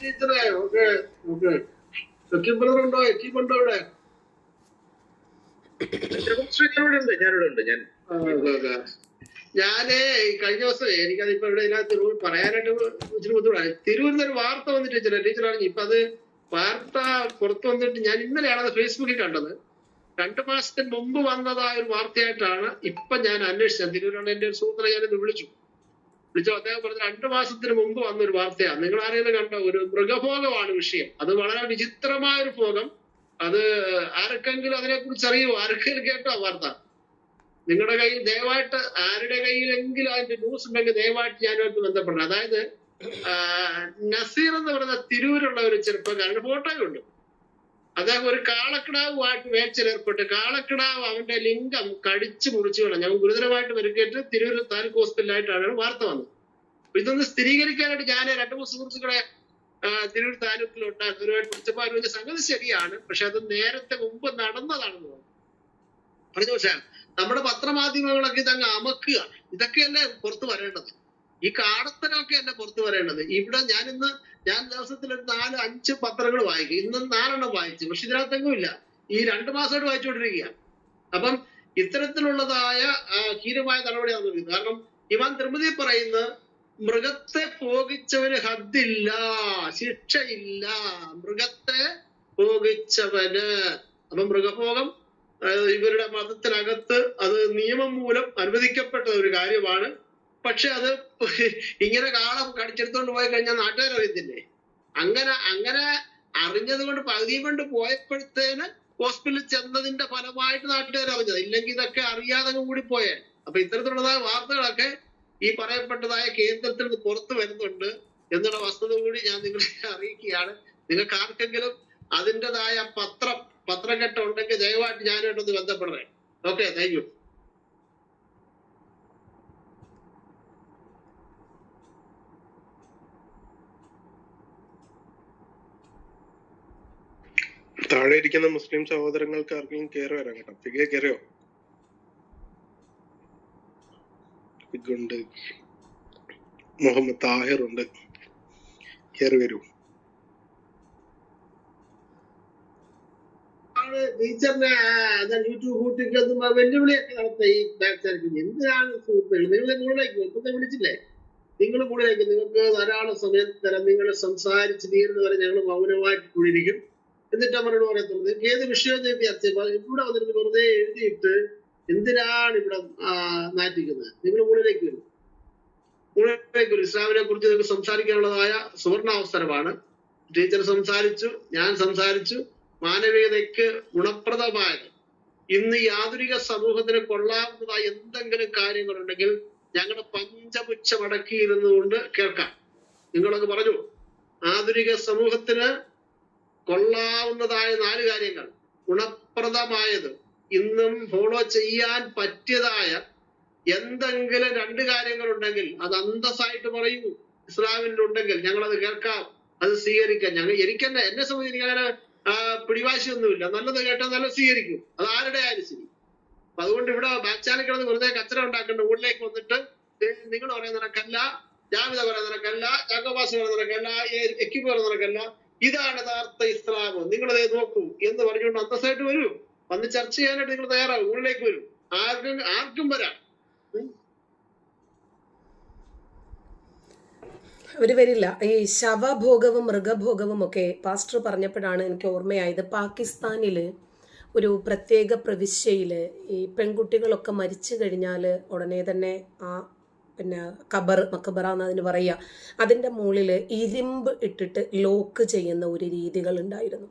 ടീച്ചറെ okay okay സക്കീബ് brother ഉണ്ടോ? എക്കീബ് ഉണ്ടോ ഇവിടെ? ഞാനേ കഴിഞ്ഞ ദിവസം എനിക്കതിപ്പോ ഇവിടെ ഇതിനകത്ത് പറയാനായിട്ട് ഇച്ചിരി ബുദ്ധിമുട്ടാണ്. തിരൂരിൽ ഒരു വാർത്ത വന്നിട്ട് ടീച്ചറാണെങ്കിൽ ഇപ്പൊ അത് വാർത്ത പുറത്തു വന്നിട്ട് ഞാൻ ഇന്നലെയാണ് അത് ഫേസ്ബുക്കിൽ കണ്ടത്. 2 മാസത്തിന് മുമ്പ് വന്നതായ ഒരു വാർത്തയായിട്ടാണ് ഇപ്പൊ ഞാൻ അന്വേഷിച്ചത്. തിരൂരാണ് എന്റെ ഒരു സുഹൃത്തിനെ ഞാനിന്ന് വിളിച്ചു. അദ്ദേഹം പറഞ്ഞ 2 മാസത്തിന് മുമ്പ് വന്നൊരു വാർത്തയാണ്. നിങ്ങൾ ആരെങ്കിലും കണ്ട ഒരു മൃഗഭോഗമാണ് വിഷയം. അത് വളരെ വിചിത്രമായ ഒരു ഭോഗം. അത് ആർക്കെങ്കിലും അതിനെക്കുറിച്ച് അറിയുമോ? ആർക്കെങ്കിലും കേട്ടോ വാർത്ത? നിങ്ങളുടെ കയ്യിൽ ദയവായിട്ട് ആരുടെ കയ്യിലെങ്കിലും അതിന്റെ ന്യൂസ് ഉണ്ടെങ്കിൽ ദയവായിട്ട് ഞാനുമായിട്ട് ബന്ധപ്പെടണം. അതായത് നസീർ എന്ന് പറയുന്ന തിരൂരുള്ള ഒരു ചെറുപ്പക്കാരന്റെ ഫോട്ടോയുണ്ട്. അദ്ദേഹം ഒരു കാളക്കിടാവുമായിട്ട് വേച്ചിലേർപ്പെട്ട് കാളക്കിടാവ് അവന്റെ ലിംഗം കടിച്ചു മുറിച്ചു കളഞ്ഞു. ഞങ്ങൾ ഗുരുതരമായിട്ട് പരിക്കേറ്റ് തിരൂർ താലൂക്ക് ഹോസ്പിറ്റലായിട്ടാണ് വാർത്ത വന്നത്. ഇതൊന്ന് സ്ഥിരീകരിക്കാനായിട്ട് ഞാൻ 2-3 സുഹൃത്തുക്കളെ തിരൂർ താലൂക്കിലുണ്ടായിരുന്നു. ഒരുപാട് പിടിച്ചപ്പോ അവർ സംഗതി ശരിയാണ്, പക്ഷെ അത് നേരത്തെ മുമ്പ് നടന്നതാണെന്ന് പറഞ്ഞു. പക്ഷേ നമ്മുടെ പത്രമാധ്യമങ്ങളൊക്കെ ഇതങ്ങ് അമക്കുക. ഇതൊക്കെയല്ലേ പുറത്തു വരേണ്ടത്. ഈ കാടത്തനൊക്കെ അല്ലേ പുറത്തു വരേണ്ടത്. ഇവിടെ ഞാൻ ദിവസത്തിൽ ഒരു 4-5 പത്രങ്ങൾ വായിക്കും. ഇന്ന് 4 വായിച്ചു, പക്ഷെ ഇതിനകത്തെങ്ങും ഇല്ല. ഈ 2 മാസമായിട്ട് വായിച്ചുകൊണ്ടിരിക്കുകയാണ്. അപ്പം ഇത്തരത്തിലുള്ളതായ ഹീനമായ നടപടിയാണ്. കാരണം ഇവാൻ തിരുമതി പറയുന്ന മൃഗത്തെ ഭോഗിച്ചവന് ഹദ്ദില്ല, ശിക്ഷയില്ല. മൃഗത്തെ ഭോഗിച്ചവന്. അപ്പൊ മൃഗഭോഗം ഇവരുടെ മതത്തിനകത്ത് അത് നിയമം മൂലം അനുവദിക്കപ്പെട്ട ഒരു കാര്യമാണ്. പക്ഷെ അത് ഇങ്ങനെ കാളം കടിച്ചെടുത്തോണ്ട് പോയി കഴിഞ്ഞാൽ നാട്ടുകാർ അറിയത്തില്ലേ? അങ്ങനെ അറിഞ്ഞത് കൊണ്ട് പകുതിയും കൊണ്ട് പോയപ്പോഴത്തേന് ഹോസ്പിറ്റലിൽ ചെന്നതിന്റെ ഫലമായിട്ട് നാട്ടുകാർ അറിഞ്ഞത്. ഇല്ലെങ്കിൽ ഇതൊക്കെ അറിയാതെ കൂടി പോയാൽ. അപ്പൊ ഇത്തരത്തിലുള്ളതായ വാർത്തകളൊക്കെ ഈ പറയപ്പെട്ടതായ കേന്ദ്രത്തിൽ നിന്ന് പുറത്തു വരുന്നുണ്ട് എന്നുള്ള വസ്തുത കൂടി ഞാൻ നിങ്ങളെ അറിയിക്കുകയാണ്. നിങ്ങൾക്ക് ആർക്കെങ്കിലും അതിൻ്റെതായ പത്രഘട്ടം ഉണ്ടെങ്കിൽ ദയവായിട്ട് ഞാനായിട്ടൊന്ന് ബന്ധപ്പെടണേ. Okay, thank you. താഴെ ഇരിക്കുന്ന മുസ്ലിം സഹോദരങ്ങൾക്ക് ആർക്കെങ്കിലും കയറി വരാം കേട്ടോ. ഫിഗെ കയറിയോ? ഉണ്ട്, മുഹമ്മദ് താഹിർ ഉണ്ട്, കയറി വരൂ. ടീച്ചറിനെ യൂട്യൂബ് കൂട്ടിക്കൊന്നും വെല്ലുവിളിയൊക്കെ നടത്തുക ഈ ബാച്ചാർക്ക്. എന്തിനാണ് സുഹൃത്തുക്കൾ നിങ്ങൾ മുകളിലേക്ക് ഇപ്പത്തെ വിളിച്ചില്ലേ? നിങ്ങൾ മുകളിലേക്ക് നിങ്ങൾക്ക് ധാരാളം സമയം തരാം. നിങ്ങൾ സംസാരിച്ച് തീരുന്നവരെ ഞങ്ങൾ മൗനമായിട്ട് കൂടിയിരിക്കും. എന്നിട്ട് അവരോട് പറയത്തുള്ളൂ നിങ്ങൾക്ക് ഏത് വിഷയം ഇവിടെ വന്നിട്ട് വെറുതെ എഴുതിയിട്ട് എന്തിനാണ് ഇവിടെ നാറ്റിക്കുന്നത്? നിങ്ങൾ മുകളിലേക്ക് വരും. ഇസ്ലാമിനെ കുറിച്ച് നിങ്ങൾക്ക് സംസാരിക്കാനുള്ളതായ സുവർണാവസരമാണ്. ടീച്ചർ സംസാരിച്ചു, ഞാൻ സംസാരിച്ചു. മാനവികതയ്ക്ക് ഗുണപ്രദമായത് ഇന്ന് ഈ ആധുനിക സമൂഹത്തിന് കൊള്ളാവുന്നതായ എന്തെങ്കിലും കാര്യങ്ങളുണ്ടെങ്കിൽ ഞങ്ങളുടെ പഞ്ചപുച്ഛം അടക്കിയിരുന്നുകൊണ്ട് കേൾക്കാം. നിങ്ങളൊക്കെ പറഞ്ഞു ആധുനിക സമൂഹത്തിന് കൊള്ളാവുന്നതായ 4 കാര്യങ്ങൾ, ഗുണപ്രദമായത്, ഇന്നും ഫോളോ ചെയ്യാൻ പറ്റിയതായ എന്തെങ്കിലും 2 കാര്യങ്ങളുണ്ടെങ്കിൽ അത് അന്തസ്സായിട്ട് പറയൂ. ഇസ്ലാമിലുണ്ടെങ്കിൽ ഞങ്ങളത് കേൾക്കാം, അത് സ്വീകരിക്കാം. എന്നെ സംബന്ധിച്ച് അങ്ങനെ പിടിവാശിയൊന്നുമില്ല. നല്ലത് കേട്ടാൽ നല്ല സ്വീകരിക്കും. അത് ആരുടെ ആയാലും ശരി. അപ്പൊ അതുകൊണ്ട് ഇവിടെ ബാച്ചാലിൽ കിടന്ന് വെറുതെ കച്ചറ ഉണ്ടാക്കേണ്ട. ഉള്ളിലേക്ക് വന്നിട്ട് നിങ്ങൾ പറയുന്ന നിനക്കല്ല, ജാമിത പറയുന്ന നിനക്കല്ല, ജാക്കോബാസ് പറയുന്ന നിനക്കല്ല, എക്കിബ് പറയുന്ന നിനക്കല്ല, ഇതാണ് യഥാർത്ഥ ഇസ്ലാം, നിങ്ങളത് നോക്കൂ എന്ന് പറഞ്ഞുകൊണ്ട് അന്തസ്സായിട്ട് വരൂ. വന്ന് ചർച്ച ചെയ്യാനായിട്ട് നിങ്ങൾ തയ്യാറാവും. ഉള്ളിലേക്ക് വരും. ആർക്കും വരാം. അവർ വരില്ല. ഈ ശവഭോഗവും മൃഗഭോഗവും ഒക്കെ പാസ്റ്റർ പറഞ്ഞപ്പോഴാണ് എനിക്ക് ഓർമ്മയായത്. പാകിസ്ഥാനിൽ ഒരു പ്രത്യേക പ്രവിശ്യയിൽ ഈ പെൺകുട്ടികളൊക്കെ മരിച്ചു കഴിഞ്ഞാൽ ഉടനെ തന്നെ ആ മക്കബറ എന്നതിന് പറയുക, അതിൻ്റെ മുകളിൽ ഇരുമ്പ് ഇട്ടിട്ട് ലോക്ക് ചെയ്യുന്ന ഒരു രീതികൾ ഉണ്ടായിരുന്നു.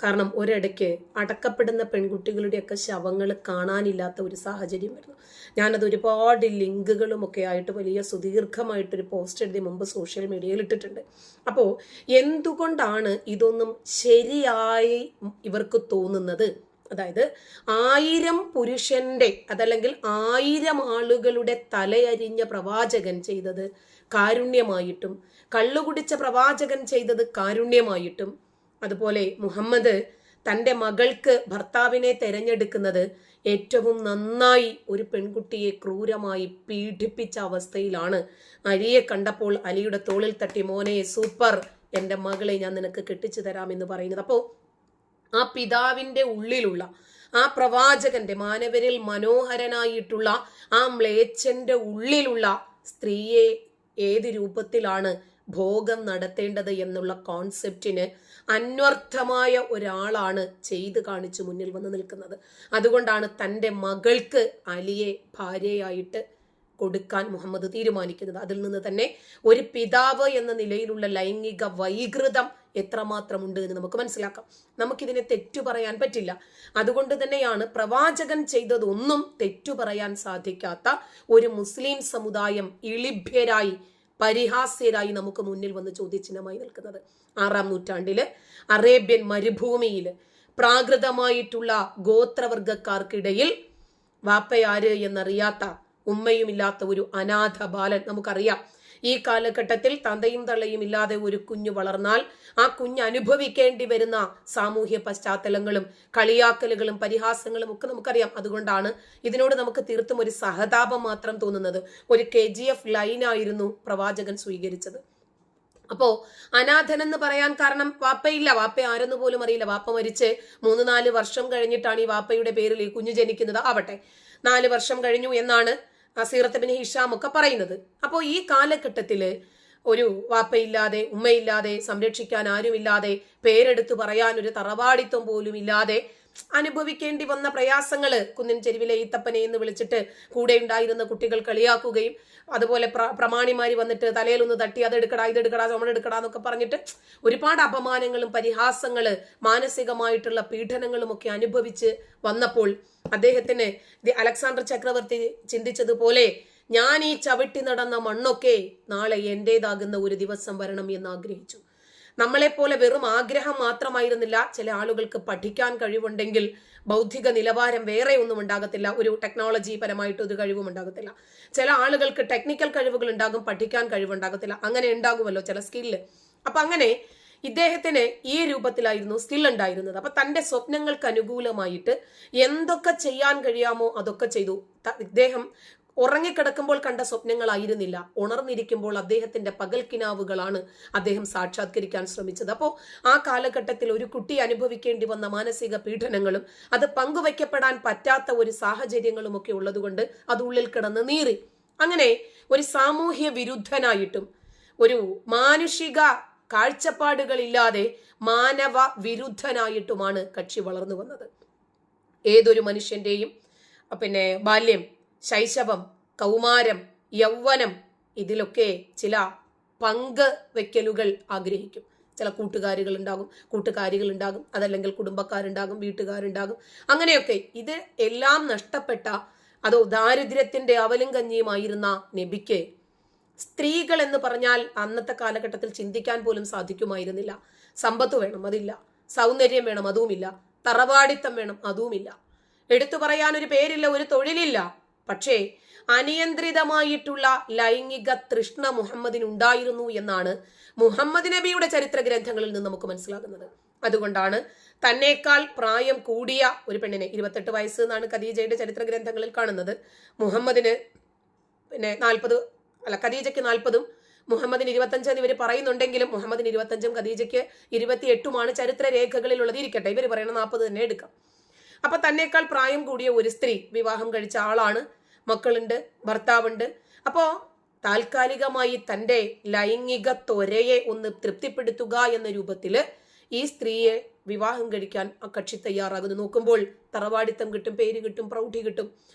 കാരണം ഒരിടയ്ക്ക് അടക്കപ്പെടുന്ന പെൺകുട്ടികളുടെയൊക്കെ ശവങ്ങൾ കാണാനില്ലാത്ത ഒരു സാഹചര്യം വരുന്നു. ഞാനത് ഒരുപാട് ലിങ്കുകളുമൊക്കെ ആയിട്ട് വലിയ സുദീർഘമായിട്ടൊരു പോസ്റ്റ് എഴുതി മുമ്പ് സോഷ്യൽ മീഡിയയിൽ ഇട്ടിട്ടുണ്ട്. അപ്പോൾ എന്തുകൊണ്ടാണ് ഇതൊന്നും ശരിയായി ഇവർക്ക് തോന്നുന്നത്? അതായത് 1000 പുരുഷന്റെ അതല്ലെങ്കിൽ 1000 ആളുകളുടെ തലയരിഞ്ഞ പ്രവാചകൻ ചെയ്തത് കാരുണ്യമായിട്ടും, കള്ളുകുടിച്ച പ്രവാചകൻ ചെയ്തത് കാരുണ്യമായിട്ടും, അതുപോലെ മുഹമ്മദ് തൻ്റെ മകൾക്ക് ഭർത്താവിനെ തെരഞ്ഞെടുക്കുന്നത് ഏറ്റവും നന്നായി ഒരു പെൺകുട്ടിയെ ക്രൂരമായി പീഡിപ്പിച്ച അവസ്ഥയിലാണ്. അലിയെ കണ്ടപ്പോൾ അലിയുടെ തോളിൽ തട്ടി മോനെ സൂപ്പർ എൻ്റെ മകളെ ഞാൻ നിനക്ക് കെട്ടിച്ചു തരാമെന്ന് പറയുന്നത്. അപ്പോൾ ആ പിതാവിൻ്റെ ഉള്ളിലുള്ള ആ പ്രവാചകന്റെ മാനവരിൽ മനോഹരനായിട്ടുള്ള ആ മ്ലേച്ഛന്റെ ഉള്ളിലുള്ള സ്ത്രീയെ ഏത് രൂപത്തിലാണ് ഭോഗം നടത്തേണ്ടത് എന്നുള്ള കോൺസെപ്റ്റിന് അന്വർത്ഥമായ ഒരാളാണ് ചെയ്ത് കാണിച്ചു മുന്നിൽ വന്ന് നിൽക്കുന്നത്. അതുകൊണ്ടാണ് തൻ്റെ മകൾക്ക് അലിയെ ഭാര്യയായിട്ട് കൊടുക്കാൻ മുഹമ്മദ് തീരുമാനിക്കുന്നത്. അതിൽ നിന്ന് തന്നെ ഒരു പിതാവ് എന്ന നിലയിലുള്ള ലൈംഗിക വൈകൃതം എത്രമാത്രമുണ്ട് എന്ന് നമുക്ക് മനസ്സിലാക്കാം. നമുക്കിതിനെ തെറ്റു പറയാൻ പറ്റില്ല. അതുകൊണ്ട് തന്നെയാണ് പ്രവാചകൻ ചെയ്തതൊന്നും തെറ്റു പറയാൻ സാധിക്കാത്ത ഒരു മുസ്ലിം സമുദായം ഇളിഭ്യരായി പരിഹാസ്യരായി നമുക്ക് മുന്നിൽ വന്ന് ചോദ്യചിഹ്നമായി നിൽക്കുന്നത്. 6-ാം നൂറ്റാണ്ടില് അറേബ്യൻ മരുഭൂമിയിൽ പ്രാകൃതമായിട്ടുള്ള ഗോത്രവർഗക്കാർക്കിടയിൽ വാപ്പയാര് എന്നറിയാത്ത ഉമ്മയുമില്ലാത്ത ഒരു അനാഥ ബാലൻ. നമുക്കറിയാം, ഈ കാലഘട്ടത്തിൽ തന്തയും തള്ളയും ഇല്ലാതെ ഒരു കുഞ്ഞു വളർന്നാൽ ആ കുഞ്ഞ് അനുഭവിക്കേണ്ടി വരുന്ന സാമൂഹ്യ പശ്ചാത്തലങ്ങളും കളിയാക്കലുകളും പരിഹാസങ്ങളും ഒക്കെ നമുക്കറിയാം. അതുകൊണ്ടാണ് ഇതിനോട് നമുക്ക് തീർത്തും ഒരു സഹതാപം മാത്രം തോന്നുന്നത്. ഒരു KGF ലൈനായിരുന്നു പ്രവാചകൻ സ്വീകരിച്ചത്. അപ്പോ അനാഥൻ എന്ന് പറയാൻ കാരണം വാപ്പയില്ല, വാപ്പ ആരെന്ന് പോലും അറിയില്ല. വാപ്പ മരിച്ച് 3-4 വർഷം കഴിഞ്ഞിട്ടാണ് ഈ വാപ്പയുടെ പേരിൽ ഈ കുഞ്ഞു ജനിക്കുന്നത്. ആവട്ടെ, 4 വർഷം കഴിഞ്ഞു എന്നാണ് സീറത്ത് ബിൻ ഹിഷാം ഒക്കെ പറയുന്നത്. അപ്പോൾ ഈ കാലഘട്ടത്തില് ഒരു വാപ്പയില്ലാതെ ഉമ്മയില്ലാതെ സംരക്ഷിക്കാൻ ആരുമില്ലാതെ പേരെടുത്ത് പറയാൻ ഒരു തറവാടിത്വം പോലും ഇല്ലാതെ അനുഭവിക്കേണ്ടി വന്ന പ്രയാസങ്ങള് കുന്നിൻ ചെരുവിലെ ഈത്തപ്പനെ എന്ന് വിളിച്ചിട്ട് കൂടെ ഉണ്ടായിരുന്ന കുട്ടികൾ കളിയാക്കുകയും അതുപോലെ പ്രമാണിമാരി വന്നിട്ട് തലയിലൊന്ന് തട്ടി അതെടുക്കടാ ഇതെടുക്കടാ ചുമടെടുക്കടാ എന്നൊക്കെ പറഞ്ഞിട്ട് ഒരുപാട് അപമാനങ്ങളും പരിഹാസങ്ങള് മാനസികമായിട്ടുള്ള പീഡനങ്ങളും ഒക്കെ അനുഭവിച്ച് വന്നപ്പോൾ അദ്ദേഹത്തിന് അലക്സാണ്ടർ ചക്രവർത്തി ചിന്തിച്ചതുപോലെ ഞാൻ ഈ ചവിട്ടി നടന്ന മണ്ണൊക്കെ നാളെ എന്റേതാകുന്ന ഒരു ദിവസം വരണം എന്ന് ആഗ്രഹിച്ചു. നമ്മളെപ്പോലെ വെറും ആഗ്രഹം മാത്രമായിരുന്നില്ല. ചില ആളുകൾക്ക് പഠിക്കാൻ കഴിവുണ്ടെങ്കിൽ ബൗദ്ധിക നിലവാരം വേറെ ഒന്നും ഉണ്ടാകത്തില്ല, ഒരു ടെക്നോളജി പരമായിട്ട് ഒരു കഴിവും ഉണ്ടാകത്തില്ല. ചില ആളുകൾക്ക് ടെക്നിക്കൽ കഴിവുകൾ ഉണ്ടാകും, പഠിക്കാൻ കഴിവുണ്ടാകത്തില്ല. അങ്ങനെ ഉണ്ടാകുമല്ലോ ചില സ്കില്ല്. അപ്പൊ അങ്ങനെ ഇദ്ദേഹത്തിന് ഈ രൂപത്തിലായിരുന്നു സ്കിൽ ഉണ്ടായിരുന്നത്. അപ്പൊ തന്റെ സ്വപ്നങ്ങൾക്ക് അനുകൂലമായിട്ട് എന്തൊക്കെ ചെയ്യാൻ കഴിയാമോ അതൊക്കെ ചെയ്തു. ഇദ്ദേഹം ഉറങ്ങിക്കിടക്കുമ്പോൾ കണ്ട സ്വപ്നങ്ങളായിരുന്നില്ല, ഉണർന്നിരിക്കുമ്പോൾ അദ്ദേഹത്തിന്റെ പകൽക്കിനാവുകളാണ് അദ്ദേഹം സാക്ഷാത്കരിക്കാൻ ശ്രമിച്ചത്. അപ്പോൾ ആ കാലഘട്ടത്തിൽ ഒരു കുട്ടി അനുഭവിക്കേണ്ടി വന്ന മാനസിക പീഡനങ്ങളും അത് പങ്കുവയ്ക്കപ്പെടാൻ പറ്റാത്ത ഒരു സാഹചര്യങ്ങളും ഒക്കെ ഉള്ളതുകൊണ്ട് അത് ഉള്ളിൽ കിടന്ന് നീറി. അങ്ങനെ ഒരു സാമൂഹ്യ വിരുദ്ധനായിട്ടും ഒരു മാനുഷിക കാഴ്ചപ്പാടുകളില്ലാതെ മാനവ വിരുദ്ധനായിട്ടുമാണ് കക്ഷി വളർന്നു വന്നത്. ഏതൊരു മനുഷ്യന്റെയും ബാല്യം, ശൈശവം, കൗമാരം, യൗവനം ഇതിലൊക്കെ ചില പങ്ക് വെക്കലുകൾ ആഗ്രഹിക്കും. ചില കൂട്ടുകാരികൾ ഉണ്ടാകും, അതല്ലെങ്കിൽ കുടുംബക്കാരുണ്ടാകും, വീട്ടുകാരുണ്ടാകും. അങ്ങനെയൊക്കെ ഇത് എല്ലാം നഷ്ടപ്പെട്ട അതോ ദാരിദ്ര്യത്തിന്റെ അവലും കഞ്ഞിയുമായിരുന്ന നബിക്ക് സ്ത്രീകൾ എന്ന് പറഞ്ഞാൽ അന്നത്തെ കാലഘട്ടത്തിൽ ചിന്തിക്കാൻ പോലും സാധിക്കുമായിരുന്നില്ല. സമ്പത്ത് വേണം, അതില്ല. സൗന്ദര്യം വേണം, അതുമില്ല. തറവാടിത്തം വേണം, അതുമില്ല. എടുത്തു പറയാൻ ഒരു പേരില്ല, ഒരു തൊഴിലില്ല. പക്ഷേ അനിയന്ത്രിതമായിട്ടുള്ള ലൈംഗിക തൃഷ്ണ മുഹമ്മദിന് ഉണ്ടായിരുന്നു എന്നാണ് മുഹമ്മദ് നബിയുടെ ചരിത്ര ഗ്രന്ഥങ്ങളിൽ നിന്ന് നമുക്ക് മനസ്സിലാകുന്നത്. അതുകൊണ്ടാണ് തന്നേക്കാൾ പ്രായം കൂടിയ ഒരു പെണ്ണിനെ, 28 വയസ്സ് എന്നാണ് ഖദീജയുടെ ചരിത്ര ഗ്രന്ഥങ്ങളിൽ കാണുന്നത്. മുഹമ്മദിന് ഖദീജയ്ക്ക് 40 മുഹമ്മദിന് 25 ഇവർ പറയുന്നുണ്ടെങ്കിലും മുഹമ്മദിന് 25 ഖദീജയ്ക്ക് 28 ചരിത്ര രേഖകളിലുള്ളത്. ഇരിക്കട്ടെ, ഇവർ പറയുന്ന 40 തന്നെ എടുക്കാം. അപ്പൊ തന്നേക്കാൾ പ്രായം കൂടിയ ഒരു സ്ത്രീ വിവാഹം കഴിച്ച ആളാണ്, മക്കളുണ്ട്, ഭർത്താവുണ്ട്. അപ്പോ താൽക്കാലികമായി തന്റെ ലൈംഗിക ത്വരയെ ഒന്ന് തൃപ്തിപ്പെടുത്തുക എന്ന രൂപത്തില് ഈ സ്ത്രീയെ വിവാഹം കഴിക്കാൻ ആ കക്ഷി തയ്യാറാകുന്നു. നോക്കുമ്പോൾ തറവാടിത്തം കിട്ടും, പേര് കിട്ടും, പ്രൗഢി കിട്ടും,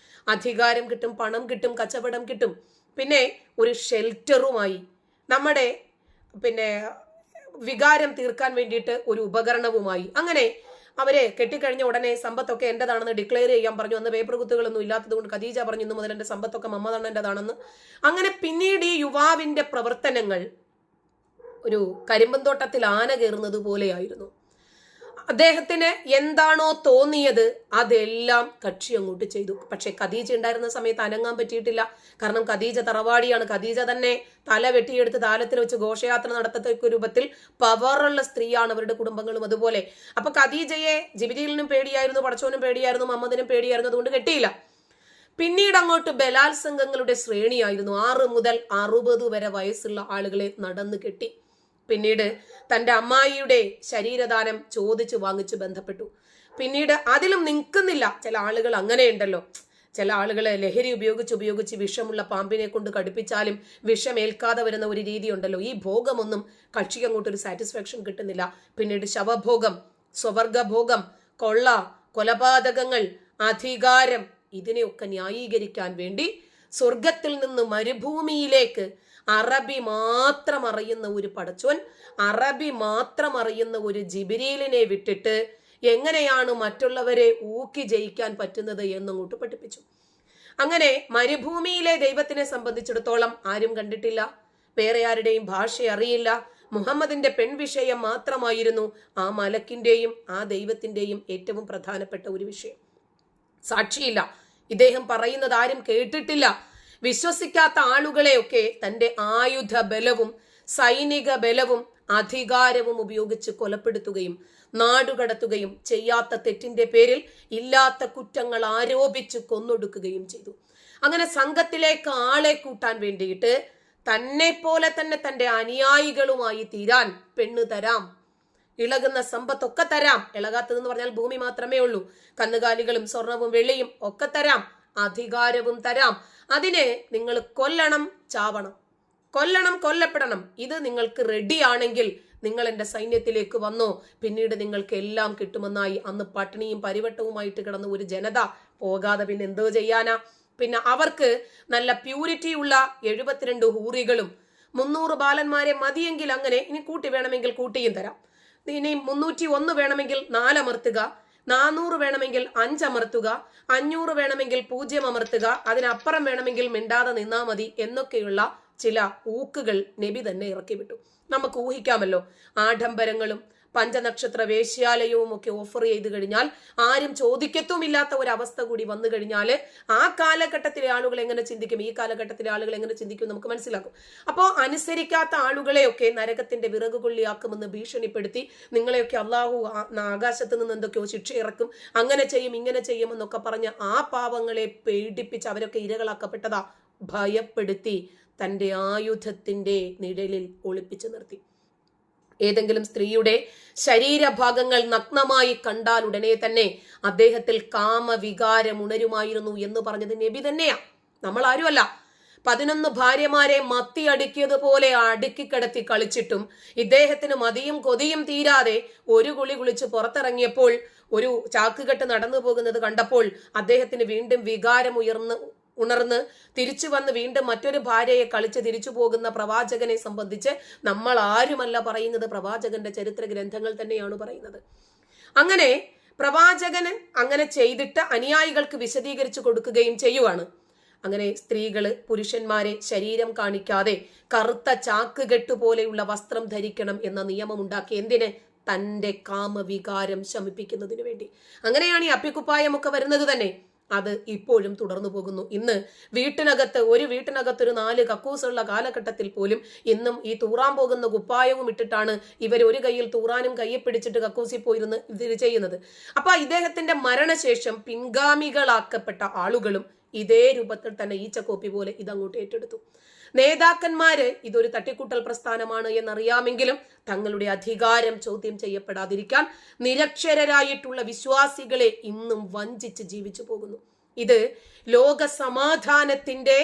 അധികാരം കിട്ടും, പണം കിട്ടും, കച്ചവടം കിട്ടും, പിന്നെ ഒരു ഷെൽറ്ററുമായി നമ്മുടെ വികാരം തീർക്കാൻ വേണ്ടിയിട്ട് ഒരു ഉപകരണവുമായി. അങ്ങനെ അവരെ കെട്ടിക്കഴിഞ്ഞ ഉടനെ സമ്പത്തൊക്കെ എന്റേതാണെന്ന് ഡിക്ലെയർ ചെയ്യാൻ പറഞ്ഞു. അന്ന് പേപ്പർ കുത്തുകളൊന്നും ഇല്ലാത്തത് കൊണ്ട് ഖദീജ പറഞ്ഞു ഇന്ന് മുതൽ എന്റെ സമ്പത്തൊക്കെ മമ്മതാണ് എന്റേതാണെന്ന്. അങ്ങനെ പിന്നീട് ഈ യുവാവിന്റെ പ്രവർത്തനങ്ങൾ ഒരു കരിമ്പന്തോട്ടത്തിൽ ആന കയറുന്നത് പോലെയായിരുന്നു. അദ്ദേഹത്തിന് എന്താണോ തോന്നിയത് അതെല്ലാം കക്ഷി അങ്ങോട്ട് ചെയ്തു. പക്ഷെ ഖദീജ ഉണ്ടായിരുന്ന സമയത്ത് അനങ്ങാൻ പറ്റിയിട്ടില്ല. കാരണം ഖദീജ തറവാടിയാണ്. ഖദീജ തന്നെ തല വെട്ടിയെടുത്ത് താലത്തിൽ വെച്ച് ഘോഷയാത്ര നടത്തത്തക്ക രൂപത്തിൽ പവറുള്ള സ്ത്രീയാണ് അവരുടെ കുടുംബങ്ങളും അതുപോലെ. അപ്പൊ ഖദീജയെ ജിബ്രീലിനും പേടിയായിരുന്നു, പടച്ചോനും പേടിയായിരുന്നു, മുഹമ്മദിനും പേടിയായിരുന്നു, അതുകൊണ്ട് കെട്ടിയില്ല. പിന്നീട് അങ്ങോട്ട് ബലാത്സംഗങ്ങളുടെ ശ്രേണിയായിരുന്നു. 6 മുതൽ 60 വരെ വയസ്സുള്ള ആളുകളെ നടന്നു കെട്ടി. പിന്നീട് തൻ്റെ അമ്മായിയുടെ ശരീരദാനം ചോദിച്ചു വാങ്ങിച്ചു ബന്ധപ്പെട്ടു. പിന്നീട് അതിലും നിൽക്കുന്നില്ല. ചില ആളുകൾ അങ്ങനെയുണ്ടല്ലോ, ചില ആളുകൾ ലഹരി ഉപയോഗിച്ച് വിഷമുള്ള പാമ്പിനെ കൊണ്ട് കടുപ്പിച്ചാലും വിഷമേൽക്കാതെ വരുന്ന ഒരു രീതി ഉണ്ടല്ലോ. ഈ ഭോഗമൊന്നും കക്ഷിക്ക് അങ്ങോട്ടൊരു സാറ്റിസ്ഫാക്ഷൻ കിട്ടുന്നില്ല. പിന്നീട് ശവഭോഗം, സ്വവർഗഭോഗം, കൊള്ള, കൊലപാതകങ്ങൾ, അധികാരം, ഇതിനെയൊക്കെ ന്യായീകരിക്കാൻ വേണ്ടി സ്വർഗത്തിൽ നിന്ന് മരുഭൂമിയിലേക്ക് അറബി മാത്രം അറിയുന്ന ഒരു പടച്ചോൻ, അറബി മാത്രം അറിയുന്ന ഒരു ജിബ്രീലിനെ വിട്ടിട്ട് എങ്ങനെയാണ് മറ്റുള്ളവരെ ഊക്കി ജയിക്കാൻ പറ്റുന്നത് എന്നങ്ങോട്ട് പഠിപ്പിച്ചു. അങ്ങനെ മരുഭൂമിയിലെ ദൈവത്തിനെ സംബന്ധിച്ചിടത്തോളം ആരും കണ്ടിട്ടില്ല, വേറെ ആരുടെയും ഭാഷ അറിയില്ല. മുഹമ്മദിന്റെ പെൺവിഷയം മാത്രമായിരുന്നു ആ മലക്കിന്റെയും ആ ദൈവത്തിന്റെയും ഏറ്റവും പ്രധാനപ്പെട്ട ഒരു വിഷയം. സാക്ഷിയില്ല, ഇദ്ദേഹം പറയുന്നത് ആരും കേട്ടിട്ടില്ല. വിശ്വസിക്കാത്ത ആളുകളെയൊക്കെ തന്റെ ആയുധ ബലവും സൈനിക ബലവും അധികാരവും ഉപയോഗിച്ച് കൊലപ്പെടുത്തുകയും നാടുകടത്തുകയും ചെയ്യാത്ത തെറ്റിന്റെ പേരിൽ ഇല്ലാത്ത കുറ്റങ്ങൾ ആരോപിച്ച് കൊന്നൊടുക്കുകയും ചെയ്തു. അങ്ങനെ സംഘത്തിലേക്ക് ആളെ കൂട്ടാൻ വേണ്ടിയിട്ട് തന്നെ പോലെ തന്നെ തന്റെ അനുയായികളുമായി തീരാൻ പെണ്ണ് തരാം, ഇളകുന്ന സമ്പത്തൊക്കെ തരാം, ഇളകാത്തതെന്ന് പറഞ്ഞാൽ ഭൂമി മാത്രമേ ഉള്ളൂ, കന്നുകാലികളും സ്വർണവും വെള്ളിയും ഒക്കെ തരാം, അധികാരവും തരാം. അതിനെ നിങ്ങൾ കൊല്ലണം, ചാവണം, കൊല്ലണം, കൊല്ലപ്പെടണം, ഇത് നിങ്ങൾക്ക് റെഡിയാണെങ്കിൽ നിങ്ങൾ എൻ്റെ സൈന്യത്തിലേക്ക് വന്നോ, പിന്നീട് നിങ്ങൾക്ക് എല്ലാം കിട്ടുമെന്നായി. അന്ന് പട്ടിണിയും പരിവട്ടവുമായിട്ട് കിടന്ന ഒരു ജനത പോകാതെ പിന്നെ എന്തോ ചെയ്യാനാ? പിന്നെ അവർക്ക് നല്ല പ്യൂരിറ്റി ഉള്ള 72 ഹൂറികളും 300 ബാലന്മാരെ മതിയെങ്കിൽ അങ്ങനെ, ഇനി കൂട്ടി വേണമെങ്കിൽ കൂട്ടിയും തരാം, ഇനി 301 വേണമെങ്കിൽ 4 അമർത്തുക, 400 വേണമെങ്കിൽ 5 അമർത്തുക, 500 വേണമെങ്കിൽ 0 അമർത്തുക, അതിനപ്പുറം വേണമെങ്കിൽ മിണ്ടാതെ നിന്നാ മതി എന്നൊക്കെയുള്ള ചില ഊക്കുകൾ നബി തന്നെ ഇറക്കി വിട്ടു. നമുക്ക് ഊഹിക്കാമല്ലോ, ആഡംബരങ്ങളും പഞ്ചനക്ഷത്ര വേശ്യാലയവും ഒക്കെ ഓഫർ ചെയ്ത് കഴിഞ്ഞാൽ ആരും ചോദിക്കത്തുമില്ലാത്ത ഒരവസ്ഥ കൂടി വന്നു കഴിഞ്ഞാൽ ആ കാലഘട്ടത്തിലെ ആളുകൾ എങ്ങനെ ചിന്തിക്കും, ഈ കാലഘട്ടത്തിലെ ആളുകൾ എങ്ങനെ ചിന്തിക്കും നമുക്ക് മനസ്സിലാക്കും. അപ്പോൾ അനുസരിക്കാത്ത ആളുകളെയൊക്കെ നരകത്തിന്റെ വിറകുകൊള്ളിയാക്കുമെന്ന് ഭീഷണിപ്പെടുത്തി നിങ്ങളെയൊക്കെ അള്ളാഹു ആകാശത്ത് നിന്ന് എന്തൊക്കെയോ ശിക്ഷ ഇറക്കും, അങ്ങനെ ചെയ്യും ഇങ്ങനെ ചെയ്യുമെന്നൊക്കെ പറഞ്ഞ് ആ പാവങ്ങളെ പേടിപ്പിച്ച് അവരൊക്കെ ഇരകളാക്കപ്പെട്ടതാ. ഭയപ്പെടുത്തി തൻ്റെ ആയുധത്തിന്റെ നിഴലിൽ ഒളിപ്പിച്ചു നിർത്തി. ഏതെങ്കിലും സ്ത്രീയുടെ ശരീരഭാഗങ്ങൾ നഗ്നമായി കണ്ടാൽ ഉടനെ തന്നെ അദ്ദേഹത്തിൽ കാമവികാരം ഉണരുമായിരുന്നു എന്ന് പറഞ്ഞത് നബി തന്നെയാ, നമ്മൾ ആരുമല്ല. 11 ഭാര്യമാരെ മത്തി അടുക്കിയതുപോലെ അടുക്കിക്കിടത്തി കളിച്ചിട്ടും ഇദ്ദേഹത്തിന് മതിയും കൊതിയും തീരാതെ ഒരു കുളി കുളിച്ച് പുറത്തിറങ്ങിയപ്പോൾ ഒരു ചാക്കുകെട്ട് നടന്നു പോകുന്നത് കണ്ടപ്പോൾ അദ്ദേഹത്തിന് വീണ്ടും വികാരം ഉണർന്ന് തിരിച്ചു വന്ന് വീണ്ടും മറ്റൊരു ഭാര്യയെ കളിച്ച് തിരിച്ചു പോകുന്ന പ്രവാചകനെ സംബന്ധിച്ച് നമ്മൾ ആരുമല്ല പറയുന്നത്, പ്രവാചകന്റെ ചരിത്ര ഗ്രന്ഥങ്ങൾ തന്നെയാണ് പറയുന്നത്. അങ്ങനെ പ്രവാചകന് അങ്ങനെ ചെയ്തിട്ട് അനുയായികൾക്ക് വിശദീകരിച്ചു കൊടുക്കുകയും ചെയ്യുവാണ്. അങ്ങനെ സ്ത്രീകള് പുരുഷന്മാരെ ശരീരം കാണിക്കാതെ കറുത്ത ചാക്കുകെട്ട് പോലെയുള്ള വസ്ത്രം ധരിക്കണം എന്ന നിയമം ഉണ്ടാക്കി. എന്തിന്? തന്റെ കാമവികാരം ശമിപ്പിക്കുന്നതിന് വേണ്ടി. അങ്ങനെയാണ് ഈ അപ്പിക്കുപ്പായമൊക്കെ വരുന്നത് തന്നെ. അത് ഇപ്പോഴും തുടർന്നു പോകുന്നു. ഇന്ന് ഒരു വീട്ടിനകത്തൊരു 4 കക്കൂസുള്ള കാലഘട്ടത്തിൽ പോലും ഇന്നും ഈ തൂറാൻ പോകുന്ന കുപ്പായവും ഇട്ടിട്ടാണ് ഇവർ ഒരു കയ്യിൽ തൂറാനും കയ്യെ പിടിച്ചിട്ട് കക്കൂസിൽ പോയിരുന്ന് ഇത് ചെയ്യുന്നത്. അപ്പൊ ഇദ്ദേഹത്തിന്റെ മരണശേഷം പിൻഗാമികളാക്കപ്പെട്ട ആളുകളും ഇതേ രൂപത്തിൽ തന്നെ ഈച്ചക്കോപ്പി പോലെ ഇതങ്ങോട്ട് ഏറ്റെടുത്തു. നേതാക്കന്മാര് ഇതൊരു തട്ടിക്കൂട്ടൽ പ്രസ്ഥാനമാണ് എന്നറിയാമെങ്കിലും തങ്ങളുടെ അധികാരം ചോദ്യം ചെയ്യപ്പെടാതിരിക്കാൻ നിരക്ഷരരായിട്ടുള്ള വിശ്വാസികളെ ഇന്നും വഞ്ചിച്ച് ജീവിച്ചു പോകുന്നു. ഇത് ലോക സമാധാനത്തിന്റെ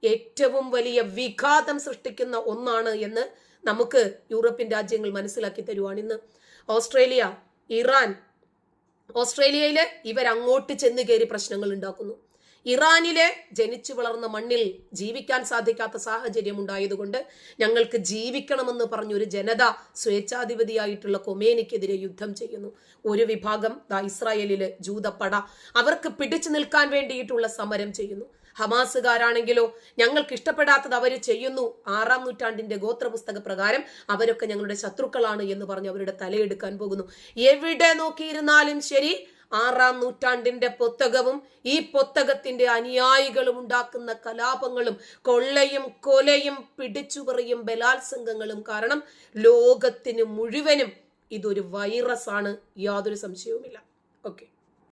ഏറ്റവും വലിയ വിഘാതം സൃഷ്ടിക്കുന്ന ഒന്നാണ് എന്ന് നമുക്ക് യൂറോപ്യൻ രാജ്യങ്ങൾ മനസ്സിലാക്കി തരുവാണ്. ഇന്ന് ഓസ്ട്രേലിയ, ഇറാൻ, ഓസ്ട്രേലിയയില് ഇവരങ്ങോട്ട് ചെന്ന് കയറി പ്രശ്നങ്ങൾ ഉണ്ടാക്കുന്നു. ഇറാനിലെ ജനിച്ചു വളർന്ന മണ്ണിൽ ജീവിക്കാൻ സാധിക്കാത്ത സാഹചര്യം ഉണ്ടായതുകൊണ്ട് ഞങ്ങൾക്ക് ജീവിക്കണമെന്ന് പറഞ്ഞൊരു ജനത സ്വേച്ഛാധിപതിയായിട്ടുള്ള കൊമേനിക്കെതിരെ യുദ്ധം ചെയ്യുന്നു. ഒരു വിഭാഗം ഇസ്രായേലിലെ ജൂതപ്പട അവർക്ക് പിടിച്ചു നിൽക്കാൻ വേണ്ടിയിട്ടുള്ള സമരം ചെയ്യുന്നു. ഹമാസുകാരാണെങ്കിലോ ഞങ്ങൾക്ക് ഇഷ്ടപ്പെടാത്തത് അവർ ചെയ്യുന്നു, 6-ാം നൂറ്റാണ്ടിന്റെ ഗോത്രപുസ്തക പ്രകാരം അവരൊക്കെ ഞങ്ങളുടെ ശത്രുക്കളാണ് എന്ന് പറഞ്ഞ് അവരുടെ തലയെടുക്കാൻ പോകുന്നു. എവിടെ നോക്കിയിരുന്നാലും ശരി 6-ാം നൂറ്റാണ്ടിന്റെ പുസ്തകവും ഈ പുസ്തകത്തിന്റെ അനുയായികളും ഉണ്ടാക്കുന്ന കലാപങ്ങളും കൊള്ളയും കൊലയും പിടിച്ചുപറിയും ബലാത്സംഗങ്ങളും കാരണം ലോകത്തിന് മുഴുവനും ഇതൊരു വൈറസ് ആണ്, യാതൊരു സംശയവുമില്ല. ഓക്കെ.